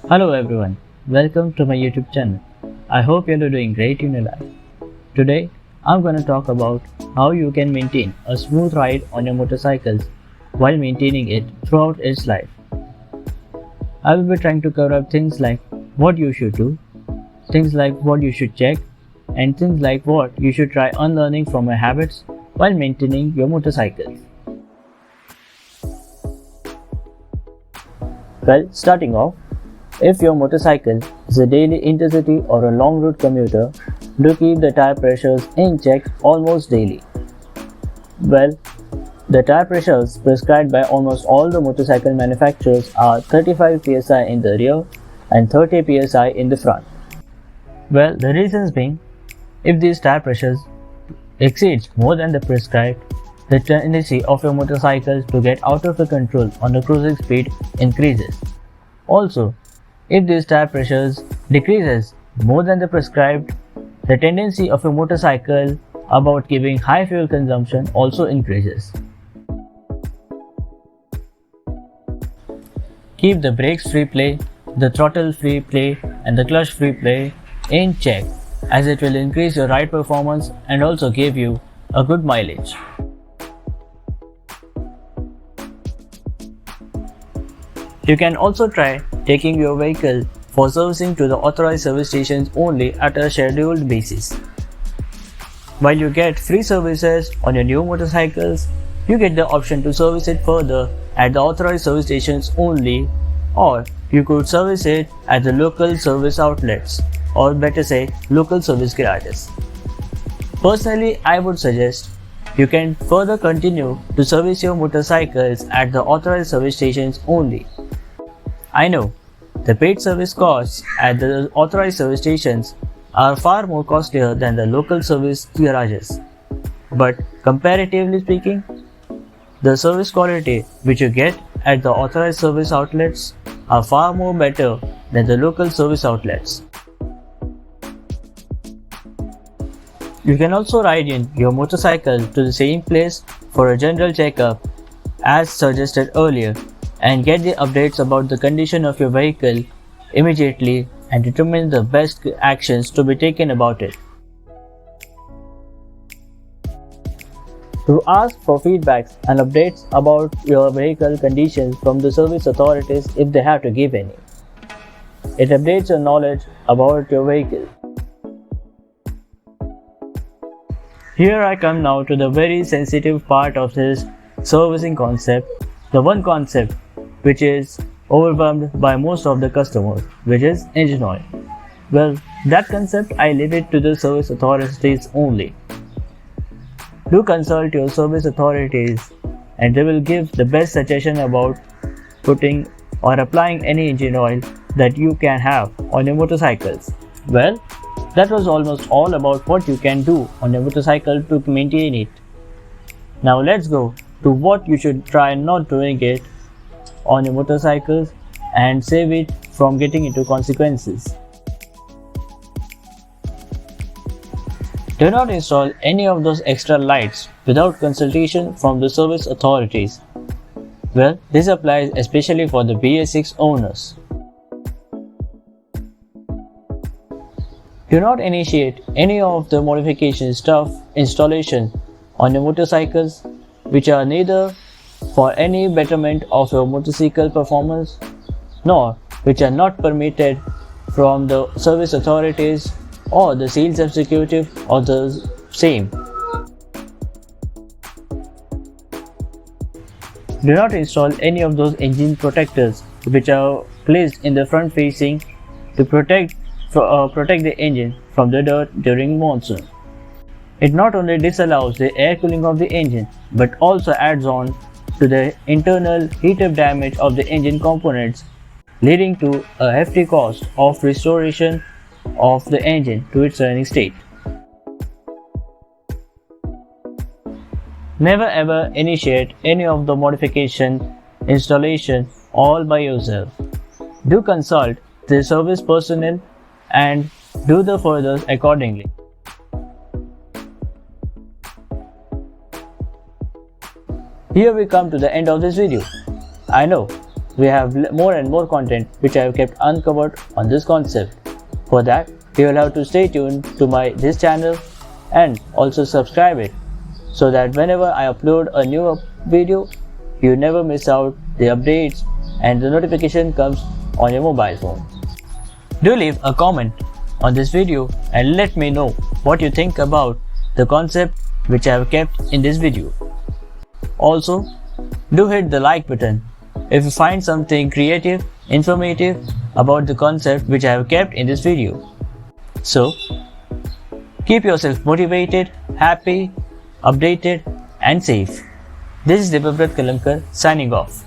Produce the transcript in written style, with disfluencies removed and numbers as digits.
Hello everyone, welcome to my YouTube channel. I hope you're doing great in your life. Today, I'm going to talk about how you can maintain a smooth ride on your motorcycles while maintaining it throughout its life. I will be trying to cover up things like what you should do, things like what you should check, and things like what you should try unlearning from your habits while maintaining your motorcycles. Well, starting off, if your motorcycle is a daily intercity or a long route commuter, do keep the tire pressures in check almost daily. Well, the tire pressures prescribed by almost all the motorcycle manufacturers are 35 psi in the rear and 30 psi in the front. Well, the reasons being, if these tire pressures exceeds more than the prescribed, the tendency of your motorcycle to get out of the control on the cruising speed increases. Also, if these tire pressures decreases more than the prescribed, the tendency of a motorcycle about giving high fuel consumption also increases. Keep the brakes free play, the throttle free play and the clutch free play in check, as it will increase your ride performance and also give you a good mileage. You can also try taking your vehicle for servicing to the authorized service stations only at a scheduled basis. While you get free services on your new motorcycles, you get the option to service it further at the authorized service stations only, or you could service it at the local service outlets, or better say, local service garages. Personally, I would suggest you can further continue to service your motorcycles at the authorized service stations only. I know the paid service costs at the authorized service stations are far more costlier than the local service garages, but comparatively speaking, the service quality which you get at the authorized service outlets are far more better than the local service outlets. You can also ride in your motorcycle to the same place for a general checkup as suggested earlier and get the updates about the condition of your vehicle immediately and determine the best actions to be taken about it. To ask for feedbacks and updates about your vehicle conditions from the service authorities if they have to give any. It updates your knowledge about your vehicle. Here I come now to the very sensitive part of this servicing concept, the one concept which is overwhelmed by most of the customers, which is engine oil. Well, that concept I leave it to the service authorities only. Do consult your service authorities and they will give the best suggestion about putting or applying any engine oil that you can have on your motorcycles. Well, that was almost all about what you can do on your motorcycle to maintain it. Now let's go to what you should try not doing it on your motorcycles and save it from getting into consequences. Do not install any of those extra lights without consultation from the service authorities. Well, this applies especially for the BS6 owners. Do not initiate any of the modification stuff installation on your motorcycles which are neither for any betterment of your motorcycle performance nor which are not permitted from the service authorities or the sales executive or the same. Do not install any of those engine protectors which are placed in the front facing to protect the engine from the dirt during monsoon. It not only disallows the air cooling of the engine but also adds on to the internal heat-up damage of the engine components, leading to a hefty cost of restoration of the engine to its running state. Never ever initiate any of the modification installation all by yourself. Do consult the service personnel and do the furthers accordingly. Here we come to the end of this video. I know we have more and more content which I have kept uncovered on this concept. For that, you will have to stay tuned to this channel and also subscribe it, so that whenever I upload a new video, you never miss out the updates and the notification comes on your mobile phone. Do leave a comment on this video and let me know what you think about the concept which I have kept in this video. Also, do hit the like button if you find something creative, informative about the concept which I have kept in this video. So, keep yourself motivated, happy, updated and safe. This is Debabrata Kalamkar signing off.